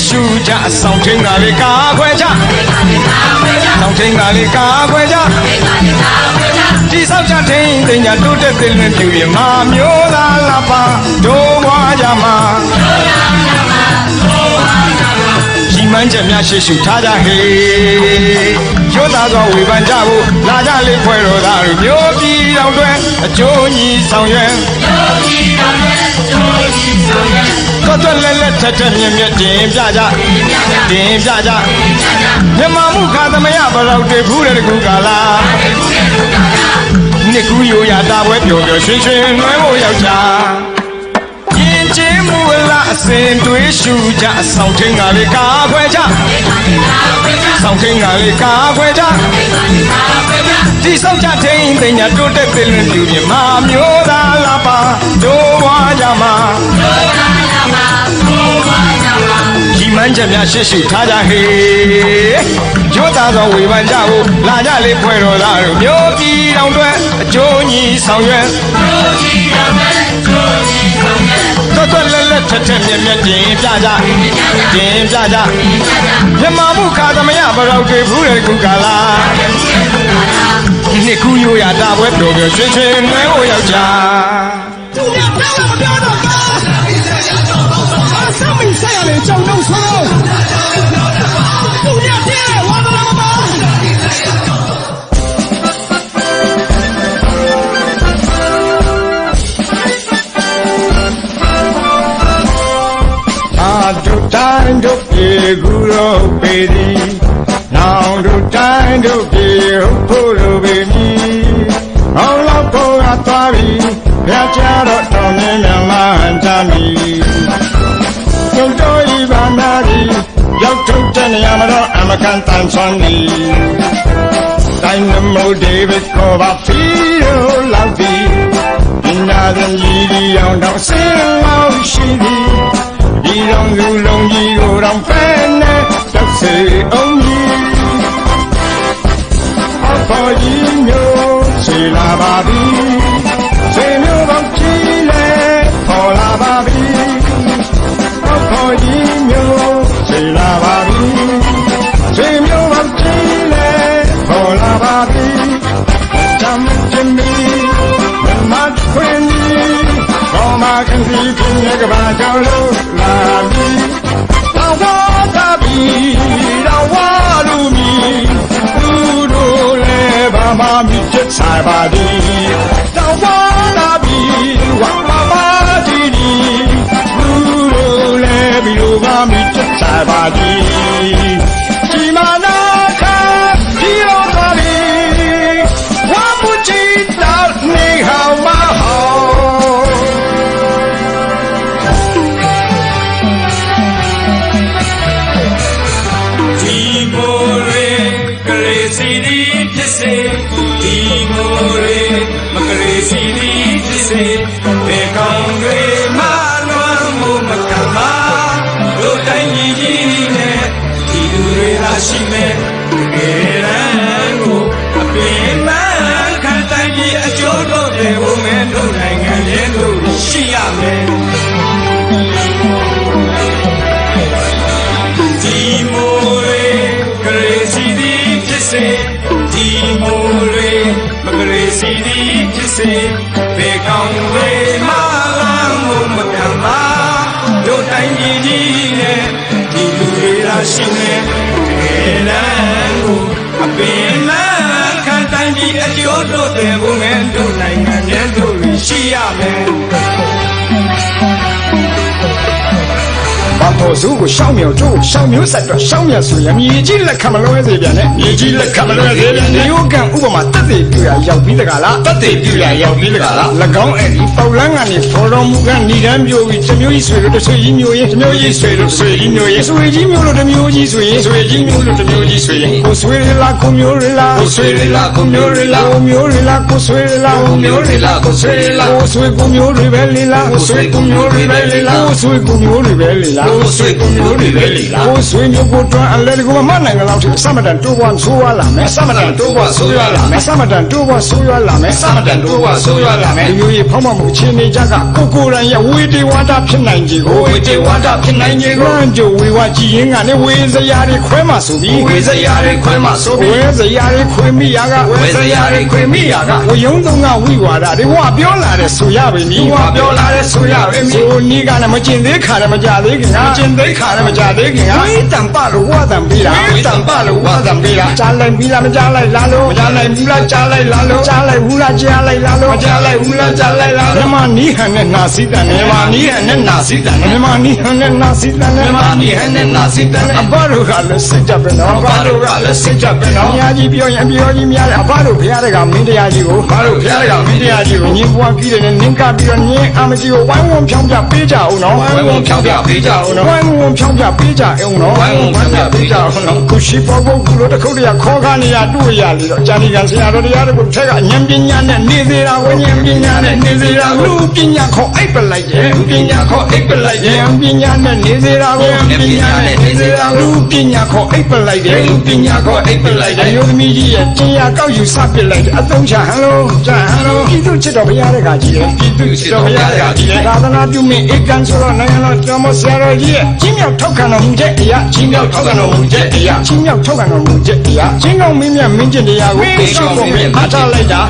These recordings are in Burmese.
ရှုကြဆောင်ထင်းကလေးကာခွဲကြဆောင်ထင်းကလေးကာခွဲကြဒီဆောက်ကြထင်းတင်ညာတိုးတက်တဲ့လွင်ပြူရမမျိုးသားလာပါဒိုးဝါကြမှာရှိမှန်းချက်များရှေ့ရှုထားကြဟေရိုးသားသောဝေဖန်ကြဖို့လာကြလေဖွဲတော်သားတို့မျိုးပြည်တော်တွင်အကျိုးညီဆောင်ရွက်ကိုယ်တော်လက်လက်ထက်ထက်မြင့်မြတ်တင်ပြကြမြမမှုခါသမယဘရောက်တည်ဖူးတဲ့ကူကာလာနှစ်ကူရိုးရာတာပွဲပျော်ပျော်ရွှင်ရွှင်နှွဲဖို့ယောက်ျားရင်ချင်းမူလာအစဉ်တွေးရှုကြဆောင်ထင်းကလေးကာခွဲကြဆောင်ထင်းကလေးကာခွဲကြဒီဆောက်ကြထင်းတင်ညာတိုးတက်တဲ့လွင်ပြူပြမမျိုးသားလာပါဒိုးဝါကြမှာဒီမှန်းချက်များရှေ့ရှုထားကြဟေရိုးသားသောဝေဖန်ကြဖို့လာကြလေဖွဲတော်သားတို့မျိုးပြည်တော်တွင်အကျိုးညီဆောင်ရွက်တော်လက်လက်ထက်ထက်မြက်မြက်တင်ပြကြမြမမှုခါသမယဘရောက်တည်ဖူးတဲ့ကူကာလာနှစ်ကူရိုးရာတာပွဲပျော်ပျော်ရွှင်ရွှင်နှဲဖို့ယောက်ျားသူများပြောမပြောတော့ကားဆက်မိဆက်ရလေကြောင်တော့ဆိုတော့သူများပြည့်ဝါမလာမပါတို့တိုင်းတို့ပြေကူရောပေသည်နောင်တို့တိုင်းတို့ပြေဟုတ်ဖို့လိုပေမည်အောင်လောက်ဖို့ကသွားပြီဘုရားကြားတော့တော်မြင်မြတ်မှန်ကြမည်ကျုပ်တို့ဤဘာနာရီရောက်ထုတ်တဲ့နေရာမှာတော့အမကန်တန်ဆွမ်းသည်တိုင်းနမိုဒေးဗစ်ကိုပါဖီရိုလောက်သည်ဒီနာရင်ကြီးအောင်တော့ဆင်းလောက်ရှိသည်ဒီတော်လူလုံးကြီးကိုတော့ဖဲနဲ့သက်စေအောင်ကြီးအဖို့ကြီးမျိုးစေလာပါပြီစေမျိုးပေါင်းကြီးလဲပေါ်လာပါပြီအဖို့ကြီးမျိုးစေလာပါပြီစေမျိုးပေါင်းကြီးလဲပေါ်လာပါပြီတမ်းချင်ပြီမတ်ခွင်ကြီးဘောမခင်စီပြင်းရဲ့ကဘာကြောင့်လို့လာပြီတော်ဝါတာပြီတော်ဝါလူမီသူတို့လည်းဘာမှမချက်ဆိုင်ပါသည်တော်ဝါတာပြီဝါမမတီဒီသူတို့လည်းပြီးတော့ဘာမှချက်ဆိုင်ပါသည်ဒီမနာခါဒီရောပါပြီဝါမူချီတာနေဟောင်းမဟောရှိမဲ့ငယ်ရန်ကိုအပင်မခံတိုင်းပြီးအကျိုးတို့တွေဘုံမဲ့တို့နိုင်ငံရဲ့တို့ရှိရမယ်ဒီမိုရေကလေးစီဒီဖြစ်စေဒီမိုရေမကလေးစီဒီဖြစ်စေဘေကောင်းဝေးမလာမှုမခံပါတို့တိုင်းပြည်ကြီးနဲ့ဒီလူတွေလာရှိနေလမ်းကိုအပင်လမ်းခံတိုင်းပြီးအကျိုးတို့တဲ့ဘုံငယ်တို့နိုင်ငံရဲ့တို့ရှိရမယ်ဘာဖို့စုကိုရှောင်းမြောင်တို့ရှောင်းမျိုးဆက်တော့ရှောင်းမြဆိုရင်မြေကြီးလက်ခမလွဲစေပြန်နဲ့မြေကြီးလက်ခမလွဲစေပြန်နဲ့ယောကံဥပမာတက်သေးပြရရောက်ပြီးတကလားတက်သေးပြရရောက်ပြီးတကလား၎င်းအဲ့ဒီပေါလန်းကနေဖော်တော်မူကဏီတန်းမျိုးပြီးတစ်မျိုးကြီးဆွေလို့တစ်ဆွေကြီးမျိုးရင်တစ်မျိုးကြီးဆွေလို့ဆွေကြီးမျိုးရင်ဆွေကြီးမျိုးလို့တစ်မျိုးကြီးဆွေရင်ဆွေကြီးမျိုးလို့တစ်မျိုးကြီးဆွေရင်ကိုဆွေရလားကိုမျိုးရလားကိုဆွေရလားကိုမျိုးရလားကိုမျိုးရလားကိုဆွေရလားကိုမျိုးရလားကိုဆွေရလားကိုဆွေကိုမျိုးတွေပဲလေလားကိုဆွေကိုမျိုးတွေပဲလေလားကိုဆွေကိုမျိုးတွေပဲလေလားကိုဆွေကိုမျိုးတွေပဲလေလားကိုဆွေမျိုးကိုတွန်းအလဲကိုမနိုင်ကြတော့စမတန်တိုးပွားဆိုးရလာမယ်စမတန်တိုးပွားဆိုးရလာမယ်စမတန် တိုးပွားဆိုးရွားလာမယ် စမတန်တိုးဝါဆိုးရွားလာမယ် ဒီမျိုးကြီးဖောက်မှမှုချင်းနေကြကကိုယ်တိုင်ရဲ့ဝေဒီဝါဒဖြစ်နိုင်ကြီးကို ဝေတေဝါဒဖြစ်နိုင်ခြင်းကို ဝမ်းကြဝေဝါကြည်ရင်ကနေဝေစရာတွေခွဲမှဆိုပြီး ဝေစရာတွေခွဲမှဆို ဝေ ပြီး စရာတွေခွဲမိရက ဝေစရာတွေခွေမိရာက ဝယုံသုံးကဝိဝါဒတွေဟောပြောလာတဲ့ဆိုရပါမည် ဟောပြောလာတဲ့ဆိုရပဲမြည် ဆိုနီးကလည်းမကျင်သေးခါလည်းမကြသေးခင်က ကျင်သိခါလည်းမကြသေးခင်က ဝိတံပလို့ဝါတံပြီးတာ ဝိတံပလို့ဝါသံပေးတာ ကြားလိုက်ပြီးလားမကြားလိုက်လားလို့ မကြနိုင်ဘူးလားကြားလိုက်လားလို့ ကြားလိုက်ဘူးလားကြားလိုက်လားလို့ မကြားလိုက်ဘူးလားကြားလိုက်လား မြမနီးဟန်နဲ့နာစီတန်နဲ့ မြမနီးဟန်နဲ့နာစီတန်နဲ့ မြမနီးဟန်နဲ့နာစီတန်နဲ့ မြမနီးဟန်နဲ့နာစီတန်နဲ့ အဘတို့ကလည်းစိတ်ကြပဲနော် ဘာတို့ကလည်းစိတ်ကြပဲနော် အများကြီးပြောရင်ပြောကြီးများတယ်အဘတို့ဘုရားတကမင်းတရားကြီးကို ဘာတို့ဖျားရအောင်မင်းတရားကြီးကို ညင်ပွားပြီးတယ်နဲ့နင်းကပြီးတော့ညင်အမကြီးကိုဝိုင်းဝန်းဖြောင်းပြပေးကြအောင်နော် ဝိုင်းဝန်းဖြောင်းပြပေးကြအောင်နော် ဝိုင်းဝန်းဖြောင်းပြပေးကြအောင်နော် ဝိုင်းဝန်းဖြောင်းပြပေးကြအောင်နော် ခုရှိပေါ်ဖို့ခုလိုတစ်ခုတည်းခေါ်ခါနေရတွေ့ရလေတော့ဂျာနီကန်ဆရာတော်တရားတို့ထက်ကဉာဏ်ပညာနဲ့နေသေးတာကိုဉာဏ်ပညာနဲ့နေသေးတာလူပညာခေါ်အိပ်ပလိုက်တယ် ပညာခေါ်အိပ်ပလိုက်တယ် ဉာဏ်ပညာနဲ့နေသေးတာကို ဉာဏ်ပညာနဲ့နေသေးတာကို လူပညာခေါ်အိပ်ပလိုက်တယ် ပညာခေါ်အိပ်ပလိုက်တယ် အယုသမီးကြီးရဲ့တရားကောက်ယူစပစ်လိုက်တယ်အသုံးချဟန်လို့ကြဟန်လို့ပြည်သူချစ်တော်ဘုရားတကကြီးတယ် ပြည်သူရှိတော်ဘုရားရာကြီးရဲ့ သာသနာပြုမင်းဧကန်ဆိုတော့နိုင်ငံတော်ကျော်မဆရာတော်ကြီးရဲ့ချင်းမြောက်ထောက်ခံတော်မူတဲ့အရာ ချင်းမြောက်ထောက်ခံတော်မူချက်အရာ ချင်းမြောက်ထောက်ခံတော်မူတဲ့အရာချင်းကောင်းမင်းမြတ်မင်းကျင်တရားကိုကိုရှိဖို့ပဲအားထားလိုက်တာ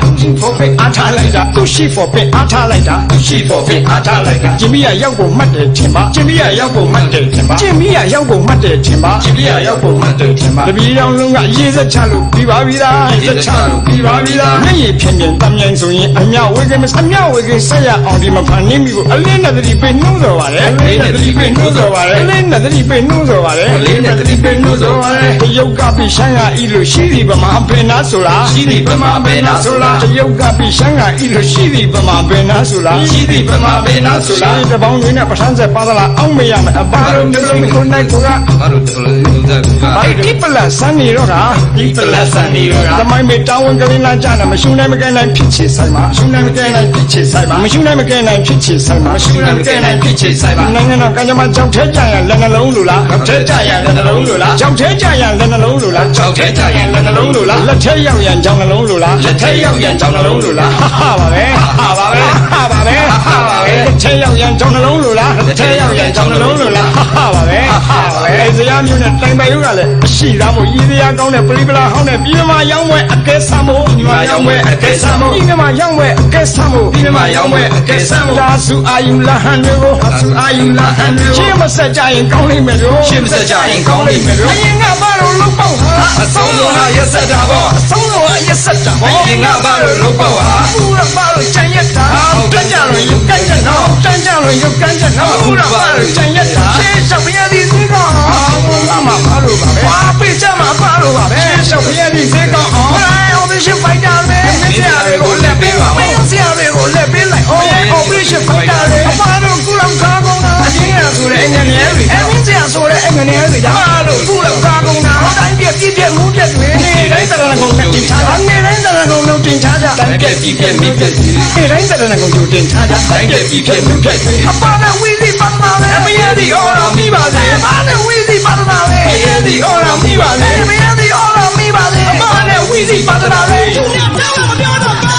ဖို့ဖိတ်အားထားလိုက်တာ ကိုရှိဖို့ပဲအားထားလိုက်တာ ရှိဖို့ဖိတ်အားထားလိုက်တာ ကျင်မီးရရောက်ဖို့မှတ်တယ်ထင်ပါ ကျင်မီးရရောက်ဖို့မှတ်တယ်ထင်ပါ ကျင်မီးရရောက်ဖို့မှတ်တယ်ထင်ပါ ကျင်မီးရရောက်ဖို့မှတ်တယ်ထင်ပါ တပီတော်လုံးကရေးစက်ချလို့ပြီးပါပြီလား ဒီစချလို့ပြီးပါပြီလား မျက်ရည်ဖြင်းဖြင်းတမ်းမြိုင်ဆိုရင်အမြောက်ဝေကမအမြောက်ဝေကဆက်ရအောင်ဒီမှာဖန်နေမိကိုအလင်းနဲ့တတိပိနှိုးစော်ပါတယ် လေးနဲ့တတိပိနှိုးစော်ပါလေ အလင်းနဲ့တတိပိနှိုးစော်ပါတယ် လေးနဲ့တတိပိနှိုးစော်ပါလေ တရုတ်ကပြီးရှမ်းကဤလို့ရှိသည်ဗမာပင်နာဆိုလား ရှိသည်ဗမာဘေနာဆိုလား တရုတ်ကပြီးရှမ်းကဤလို့ရှိသည်ဗမာပင်နာဆိုလား ရှိသည်ဗမာဘေနာဆိုလား ဒီတပေါင်းရင်းနဲ့ပဋ္ဌာန်းဆက်ပါသလားအောက်မရမယ်အပါလုံးတစ်လုံးကိုနိုင်ကိုက ဘာလို့တော်လို့ဦးသားက ဗိုက်တိပလက်စမ်းနေတော့တာ ဒီပလက်ဆန်နေရော သမိုင်းမေတောင်းဝန်ကလေးလာကြတာမရှုနိုင်မကဲနိုင်ဖြစ်ချေဆိုင်မှာရှုနိုင်မကဲနိုင်ဖြစ်ချေဆိုင်မှာမရှုနိုင်မကဲနိုင်ဖြစ်ချေဆိုင်မှာ ရှူရမကဲနိုင်ဖြစ်ချေဆိုင်ပါ နိုင်ငံတော်ကံကြမ္မာကြောက်ထဲကြရလက်နှလုံးလိုလား ထဲကြရတဲ့နှလုံးလိုလား ကြောက်ထဲကြရလက်နှလုံးလိုလား ကြောက်ထဲကြရတဲ့နှလုံးလိုလား လက်ထဲရောက်ရန်ကြောင်နှလုံးလိုလား လက်ထဲရောက်ရန်ကြောင်နှလုံးလိုလား ဟာပါပဲ ဟာပါပဲ ဟာပါပဲ ဟာပါပဲ လက်ထဲရောက်ရန်ကြောင်နှလုံးလိုလား လက်ထဲရောက်ရန်ကြောင်နှလုံးလိုလား ဟာပါပဲဟာပါပဲဇရာမျိုးနဲ့တိုင်ပိုင်ရုပ်ကလည်းရှိသားမို့ရည်တရားကောင်းတဲ့ပရိပလာဟောင်းတဲ့ပြည်မရောင်းဝဲအကဲဆမ်းမို့ ဒီမှာရောက်မဲ့အကဲဆမ်းမှု ပြည်မရောင်းဝဲအကဲဆမ်းမို့ ဒီမှာရောက်မဲ့အကဲဆမ်းမှု သာစုအာယုလဟန်တွေကို အဆူအာယူလာဟန်တွေ ရှင်းမဆက်ကြရင်ကောင်းလိမ့်မယ်လို့ ရှင်းမစကြရင်ကောင်းလိမ့်မယ်လို့ အရင်ကဘာလို့လုံးပေါက်ဟာ အဆုံးလုံးဟာရက်ဆက်တာပေါ့ ဆုံးလို့အရက်ဆက်တာ အရင်ကဘာလို့လုံးပေါ့ဟာ ဘူးရဘာလို့ကြံရက်တာတန်းကြလို့ရုပ်ကန်းကြနော်တန်းကြလို့ရုပ်ကန်းကြနော်ဘူးရဘာလို့ကြံရက်တာရှင်းရှောက်ဖျားဒီစီကောဘာမှဘာလို့ပါပဲဘာပိစမှာဘာလို့ပါပဲရှင်းရှောက်ဖျားဒီစီကောအော်အော်ဘီရှင်းဖိုင်တာလေမင်းစရာတွေကိုလက်ပေးပါမင်းစရာတွေကိုလက်ပေးလိုက်အော်အော်ဘီရှင်းဖိုင်တာလေအပါတော့ကုလောင်ကားကုန်တာအချင်းရဆိုတဲ့အင်ဂျင်နီယာတွေအမင်းစရာဆိုတဲ့အင်ဂျင်နီယာတွေဒါလို့ကုလောင်ကားကုန်တာတိုင်းပြပြမှုပြတွေနေတိုင်းတရဏဂုံနဲ့တင်ချတာနေတိုင်းတရဏဂုံလုံးတင်ချကြ တိုင်းပြက်ပြီးပြက်မိပြက်ပြီး နေတိုင်းတရဏဂုံကျိုတင်ချကြ တိုင်းပြက်ပြီးပြက်မိပြက်ပြီး အပါနဲ့ဝီစီပါဒနာလေ အမရသည်အော်တော်မိပါစေ အပါနဲ့ဝီစီပါဒနာလေ အမရသည်အော်တော်မိပါစေ အမရသည်အော်တော်မိပါလေ အမနဲ့ဝီစီပါဒနာလေး သူများပြောတော့မပြောတော့ပါ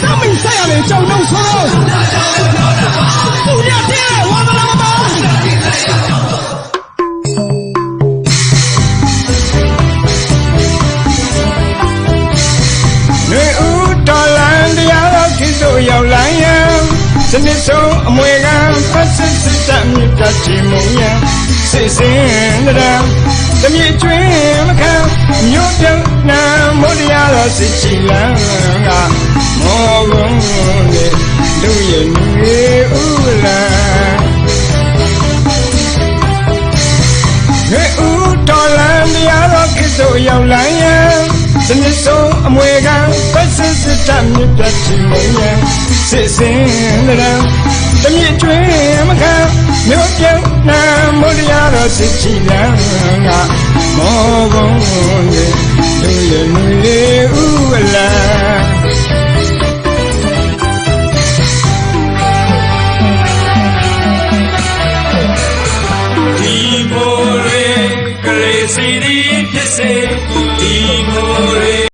သမီးဆိုင်ရလေကြောင်တော့ဆိုတော့သူများတဲ့ဝါဒနာမပါ နေဦးတော်လန်တရားတော်ခိစုရောက်လာရန်စနစ်ဆုံးအမွေခံပတ်စစ်စစ်တမြတ်တချီမုံရန်စိတ်စင်တရံတမြင့်ကျွင်းမခံမြို့ပြုံးနာမို့တရားတော်စစ်ချီလန်းကမောဘုံနေလူရဲ့နေဦးလန်နေဦးတော်လန်တရားတော်ခိစုရောက်လာရန်စနစ်ဆုံးအမွေခံပတ်စစ်စစ်တမြတ်တချီမုံရန်စိတ်စင်တရံတမြင့်ကျွင်းမခံမြို့ပြုံးနာမို့တရားတော်စစ်ချီလန်းကမောဘုံနေလူရဲ့နေ